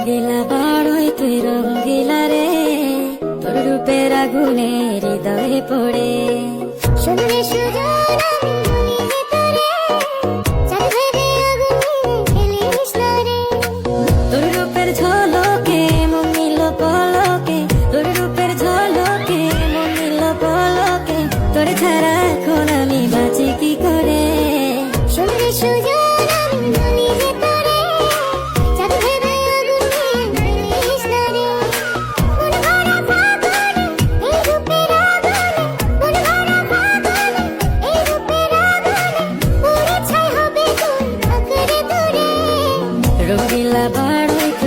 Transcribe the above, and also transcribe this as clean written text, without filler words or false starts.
রঙ্গিলা বড়ই তুই রঙ্গিলা রে, তোর রূপের আগুনে হৃদয়ে পড়ে। শুনলে সুজন আমি বলি যে তোরে, চাঁদ ভেবে আগুনে ফেলিস না রে। তোর রূপের ঝড়